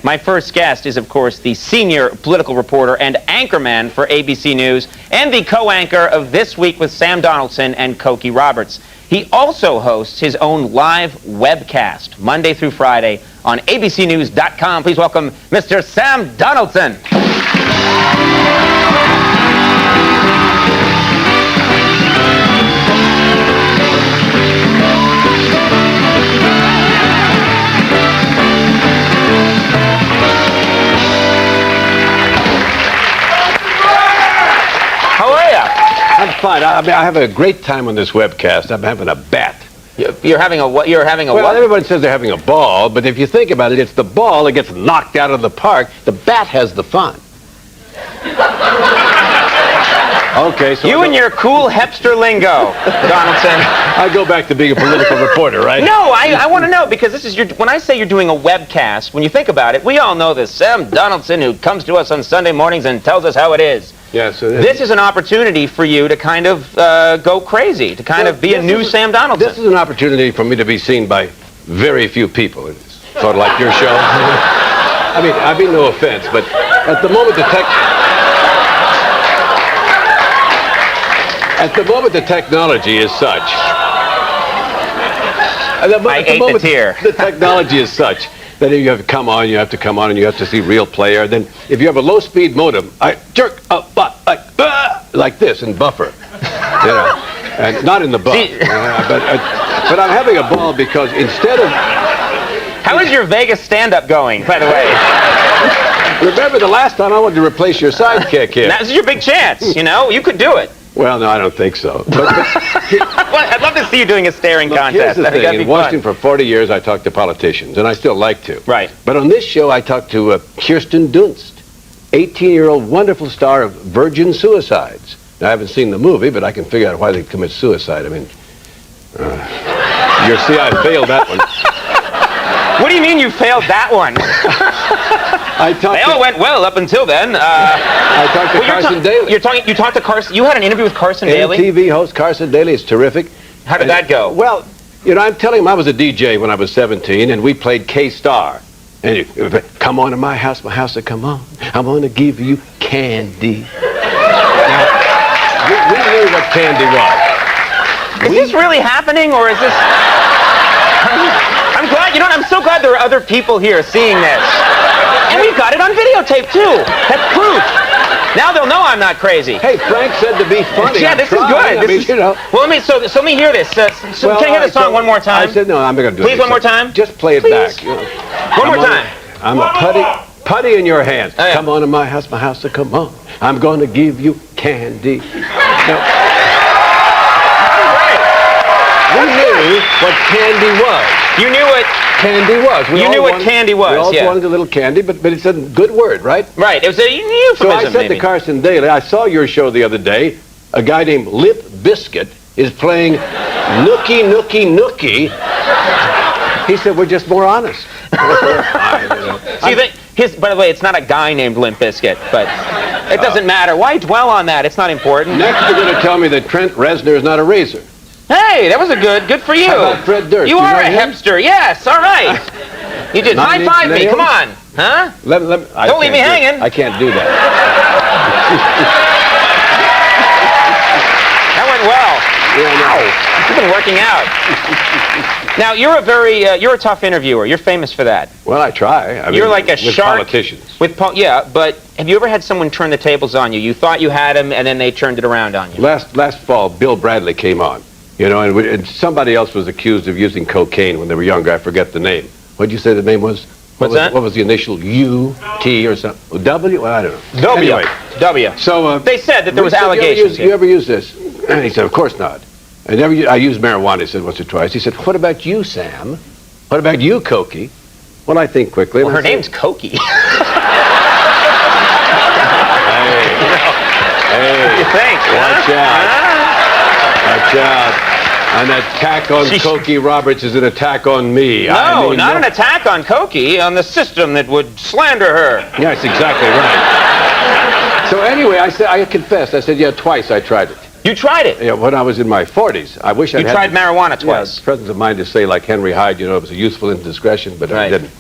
My first guest is, of course, the senior political reporter and anchorman for ABC News and the co-anchor of This Week with Sam Donaldson and Cokie Roberts. He also hosts his own live webcast, Monday through Friday, on abcnews.com. Please welcome Mr. Sam Donaldson. I'm fine. I have a great time on this webcast. I'm having a bat. You're having a what? You're having a well, what? Everyone says they're having a ball, but if you think about it, it's the ball that gets knocked out of the park. The bat has the fun. Okay, so you and your cool hipster lingo, Donaldson. I go back to being a political reporter, right? No, I want to know, because this is when I say you're doing a webcast, when you think about it, we all know this Sam Donaldson who comes to us on Sunday mornings and tells us how it is. Yes, this is an opportunity for you to kind of go crazy, to kind of be a new Sam Donaldson. This is an opportunity for me to be seen by very few people. It's sort of like your show. I mean, no offense, but at the moment the technology is such. I ate the tear. The technology is such that if you have to come on, and you have to see real player. Then if you have a low-speed modem, I jerk a butt like this and buffer, you know, and not in the butt. But I'm having a ball because instead of. How is your Vegas stand-up going, by the way? Remember the last time I wanted to replace your sidekick here? This is your big chance. You know, you could do it. Well, no, I don't think so. I'd love to see you doing a staring contest. Here's the thing. In Washington for 40 years, I talked to politicians, and I still like to. Right. But on this show, I talked to Kirsten Dunst, 18-year-old wonderful star of Virgin Suicides. Now, I haven't seen the movie, but I can figure out why they commit suicide. I mean, you see, I failed that one. What do you mean you failed that one? They all went well up until then. I talked to Carson Daly. You talked to Carson. You had an interview with Carson Daly? MTV host Carson Daly is terrific. How did that go? Well, you know, I'm telling him I was a DJ when I was 17, and we played K-Star. And come on to my house to come on. I'm going to give you candy. Now, we knew what candy was. Is this really happening, or is this... I'm glad, you know what, I'm so glad there are other people here seeing this. And we've got it on videotape, too. That's proof. Now they'll know I'm not crazy. Hey, Frank said to be funny. Yeah, this is good. You know. Well, let me hear this. Can I hear the song one more time? I said, no, I'm not going to do it. Please, one more time? Just play it back. You know. One more time. I'm a putty in your hands. Oh, yeah. Come on to my house to come on. I'm going to give you candy. Now, we knew what candy was. You knew what candy was. You knew what candy was. We all wanted a little candy, but it's a good word, right? Right. It was a euphemism. So I said to Carson Daly, I saw your show the other day. A guy named Limp Bizkit is playing Nookie Nookie Nookie. He said, we're just more honest. See, by the way, it's not a guy named Limp Bizkit, but it doesn't matter. Why dwell on that? It's not important. Next, you're going to tell me that Trent Reznor is not a razor. Hey, that was good for you. How about Fred Durst? You are a hipster. Yes, all right. You did. High-five me. Come on. Huh? Don't leave me hanging. I can't do that. That went well. Yeah, you've been working out. Now, you're a tough interviewer. You're famous for that. Well, I try. I mean, you're like a shark. Politicians. Yeah, but have you ever had someone turn the tables on you? You thought you had him, and then they turned it around on you. Last fall, Bill Bradley came on. You know, and somebody else was accused of using cocaine when they were younger. I forget the name. What did you say the name was? What's that? What was the initial U, T, or something? W? Well, I don't know. W. Anyway. W. So they said that there was allegations. You ever use this? And he said, of course not. I used marijuana, he said, once or twice. He said, what about you, Sam? What about you, Cokie? Well, I think quickly. Well, her name's Cokie. Hey, you think? Watch out. Watch out. An attack on Cokie Roberts is an attack on me. No, not an attack on Cokie, on the system that would slander her. Yes, exactly right. So anyway, I confessed. I said, yeah, twice I tried it. You tried it? Yeah, when I was in my 40s. I wish I had... You tried marijuana twice? Yeah, presence of mind to say, like Henry Hyde, you know, it was a useful indiscretion, but I didn't.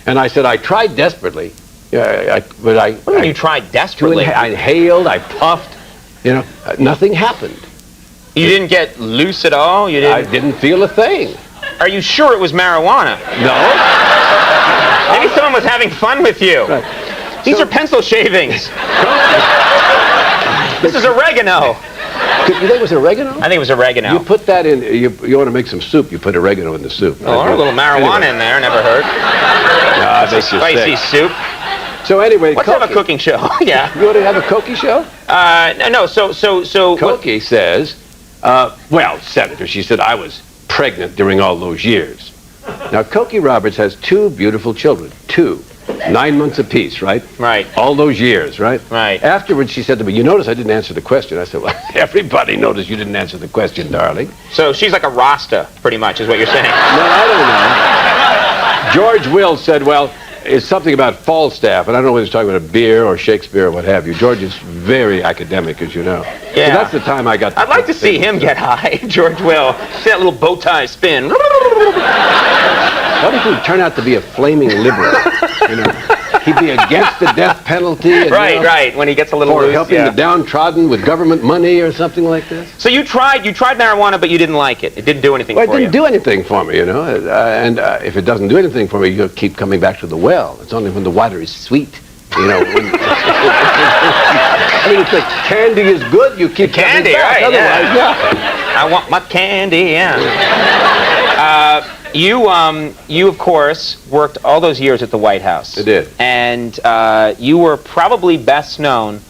And I said, I tried desperately, but What do you mean you tried desperately? I inhaled, I puffed, nothing happened. You didn't get loose at all? You didn't? I didn't feel a thing. Are you sure it was marijuana? No. Maybe someone was having fun with you. Right. These are pencil shavings. This is oregano. You think it was oregano? I think it was oregano. You put that in, you want to make some soup, you put oregano in the soup. Oh, a little marijuana in there, never heard. Nah, It's a spicy soup. So anyway, Let's have a cooking show. Yeah. You want to have a Cokie show? No, so... Cokie says, well, Senator, she said, I was pregnant during all those years. Now, Cokie Roberts has 2 beautiful children. 2. 9 months apiece, right? Right. All those years, right? Right. Afterwards, she said to me, you notice I didn't answer the question. I said, well, everybody noticed you didn't answer the question, darling. So she's like a Rasta, pretty much, is what you're saying. No, I don't know. George Will said, well, it's something about Falstaff, and I don't know whether he's talking about a beer or Shakespeare or what have you. George is very academic, as you know. Yeah. So that's the time I got... I'd like to see him get high, George Will. See that little bow tie spin. What if he turned out to be a flaming liberal? He'd be against the death penalty. And, right, when he gets a little for loose. helping the downtrodden with government money or something like this. So you tried marijuana, but you didn't like it. It didn't do anything for you. Well, it didn't do anything for me, and if it doesn't do anything for me, you'll keep coming back to the well. It's only when the water is sweet, I mean, it's like candy is good, you keep candy, coming back. right, Otherwise, yeah. I want my candy, yeah. You, of course, worked all those years at the White House. I did. And you were probably best known,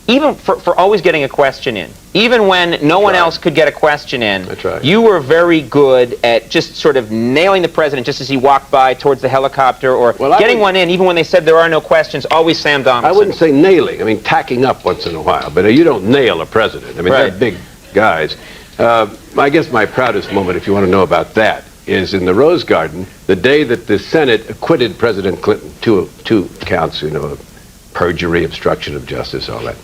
even for always getting a question in. Even when no one else could get a question in, That's right. You were very good at just sort of nailing the president just as he walked by towards the helicopter, or getting one in, even when they said there are no questions, always Sam Donaldson. I wouldn't say nailing. I mean, tacking up once in a while. But you don't nail a president. I mean, they're big guys. I guess my proudest moment, if you want to know about that, is in the Rose Garden, the day that the Senate acquitted President Clinton, two counts, perjury, obstruction of justice, all that.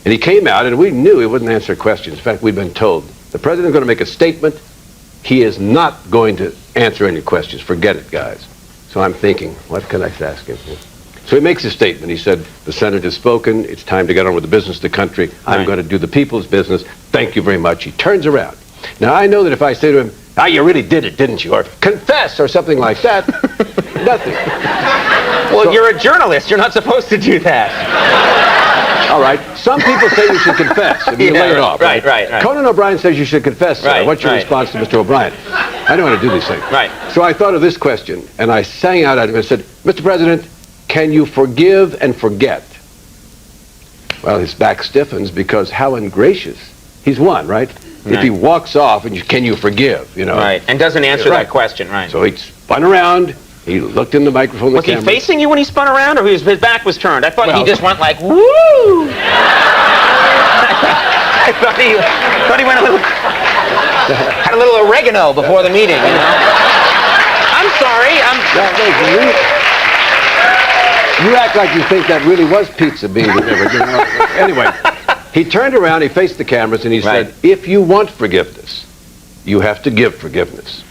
And he came out, and we knew he wouldn't answer questions. In fact, we'd been told, the president's going to make a statement. He is not going to answer any questions. Forget it, guys. So I'm thinking, what can I ask him? So he makes a statement. He said, the Senate has spoken. It's time to get on with the business of the country. I'm going to do the people's business. Thank you very much. He turns around. Now, I know that if I say to him, you really did it, didn't you? Or confess, or something like that. Nothing. Well, so, you're a journalist. You're not supposed to do that. All right. Some people say you should confess if you lay it off. Right. Conan O'Brien says you should confess. What's your response to Mr. O'Brien? I don't want to do these things. Right. So I thought of this question, and I sang out at him and said, Mr. President, can you forgive and forget? Well, his back stiffens because how ungracious. He's won, right? If he walks off, and can you forgive, Right, and doesn't answer that question, right. So he spun around, he looked in the microphone, Was he facing you when he spun around, or his back was turned? I thought he just went like, woo! I thought he went a little, had a little oregano before the meeting, I'm sorry, You act like you think that really was pizza being delivered. Anyway. He turned around, he faced the cameras, and he said, if you want forgiveness, you have to give forgiveness.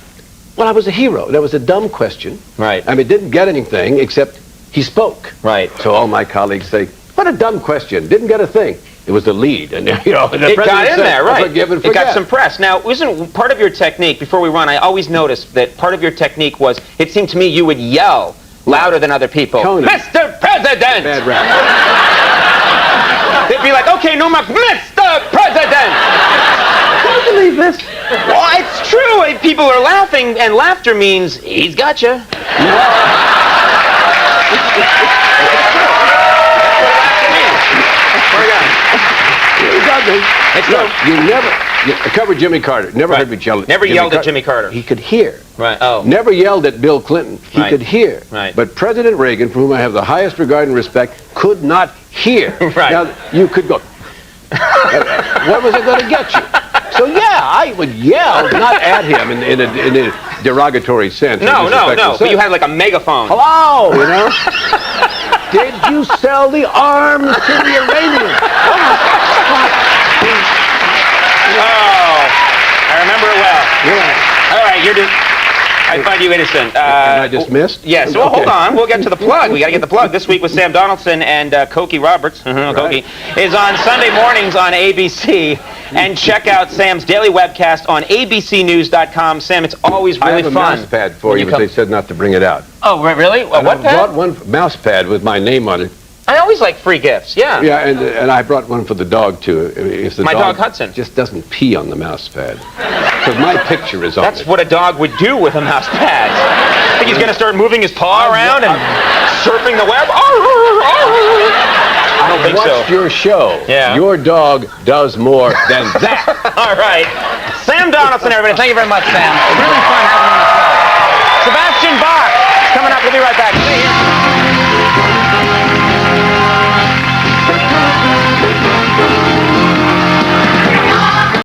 Well, I was a hero. That was a dumb question. Right. I mean, it didn't get anything except he spoke. Right. So all my colleagues say, what a dumb question. Didn't get a thing. It was the lead. And, the it got in there, right. Forgive and forget. It got some press. Now, isn't part of your technique, before we run, I always noticed that part of your technique was, it seemed to me you would yell louder than other people. Conan. Mr. President! Bad rap. They'd be like, okay, no more, Mr. President! I don't believe this. Well, it's true. People are laughing, and laughter means he's got you. You covered Jimmy Carter. Never heard me yell at yelled at Jimmy Carter. He could hear. Right. Oh. Never yelled at Bill Clinton. He could hear. Right. But President Reagan, for whom I have the highest regard and respect, could not hear. Right. Now, you could go, what was it going to get you? So, I would yell, not at him in a derogatory sense. No. But you had like a megaphone. Hello, Did you sell the arms to the Iranians? Oh, I remember it well. Yeah. All right, you're just... I find you innocent. Am I dismissed? Yes. Well, hold on. We'll get to the plug. We got to get the plug. This week with Sam Donaldson and Cokie Roberts. Cokie is on Sunday mornings on ABC. And check out Sam's daily webcast on abcnews.com. Sam, it's always really fun. I have a mouse pad for you, but they said not to bring it out. Oh, really? What I pad? brought one mouse pad with my name on it. I always like free gifts, yeah. Yeah, and I brought one for the dog, too. If the My dog Hudson. Just doesn't pee on the mouse pad. Because my picture is on That's it. what a dog would do with a mouse pad. I think he's going to start moving his paw around and surfing the web. I don't think so. Watched your show. Yeah. Your dog does more than that. All right. Sam Donaldson, everybody. Thank you very much, Sam. Really fun having you on the show. Sebastian Bach coming up. We'll be right back. Stay here.